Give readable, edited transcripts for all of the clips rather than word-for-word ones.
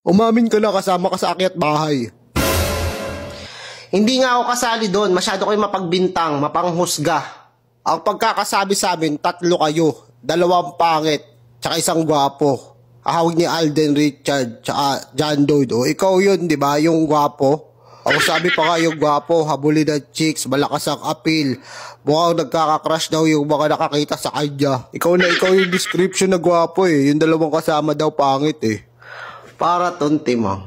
Umamin ka na kasama ka sa akyat bahay. Hindi nga ako kasali doon. Masyado kayo mapagbintang, mapanghusga. Ang pagkakasabi sa amin, 3 kayo. 2 pangit, tsaka 1 gwapo. Ahawag ni Alden Richard, tsaka John Doe. O, ikaw yun, di ba? Yung gwapo. Ako sabi pa nga yung gwapo, habulin ng chicks, malakas ang appeal. Mukhang nagkaka-crush daw yung mga nakakita sa kanya. Ikaw yung description na gwapo eh. Yung 2 kasama daw pangit eh. Para tonti mo.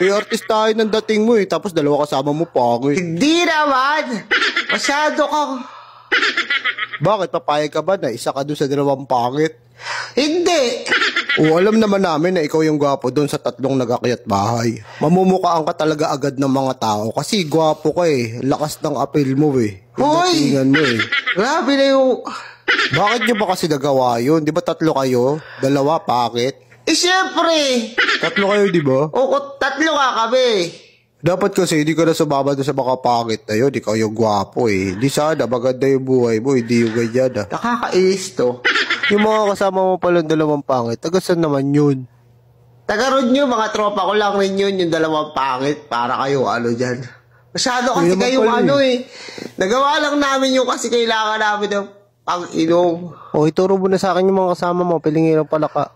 Eh, artist tayo ng dating mo eh. Tapos 2 kasama mo pangit. Hindi naman! Masyado kang... Bakit? Papayag ka ba na isa ka doon sa 2 pangit? Hindi! O, alam naman namin na ikaw yung gwapo doon sa 3 nag-akyat bahay. Mamumukaan ka talaga agad ng mga tao kasi gwapo ka eh. Lakas ng appeal mo eh. Hoy! Datingan mo eh. Grabe na yung... Bakit nyo ba kasi nagawa yun? Di ba 3 kayo? 2 pangit? Eh, syempre! 3 kayo, di ba? O, 3 nga kami. Dapat kasi hindi ka na sumama doon sa mga pangit na yun. Ikaw yung gwapo eh. Di sana, maganda yung buhay mo. Hindi yung ganyan ah. Nakakainis to. Yung mga kasama mo palang 2 pangit, tagasan naman yun. Tagarod nyo, mga tropa ko lang rin yun, yung 2 pangit. Para kayo, ano dyan. Masyado kasi kayong ano eh. Nagawa lang namin yung kasi kailangan namin ng pang-inom. O, ituro mo na sa akin yung mga kasama mo. Pilingin ng palaka.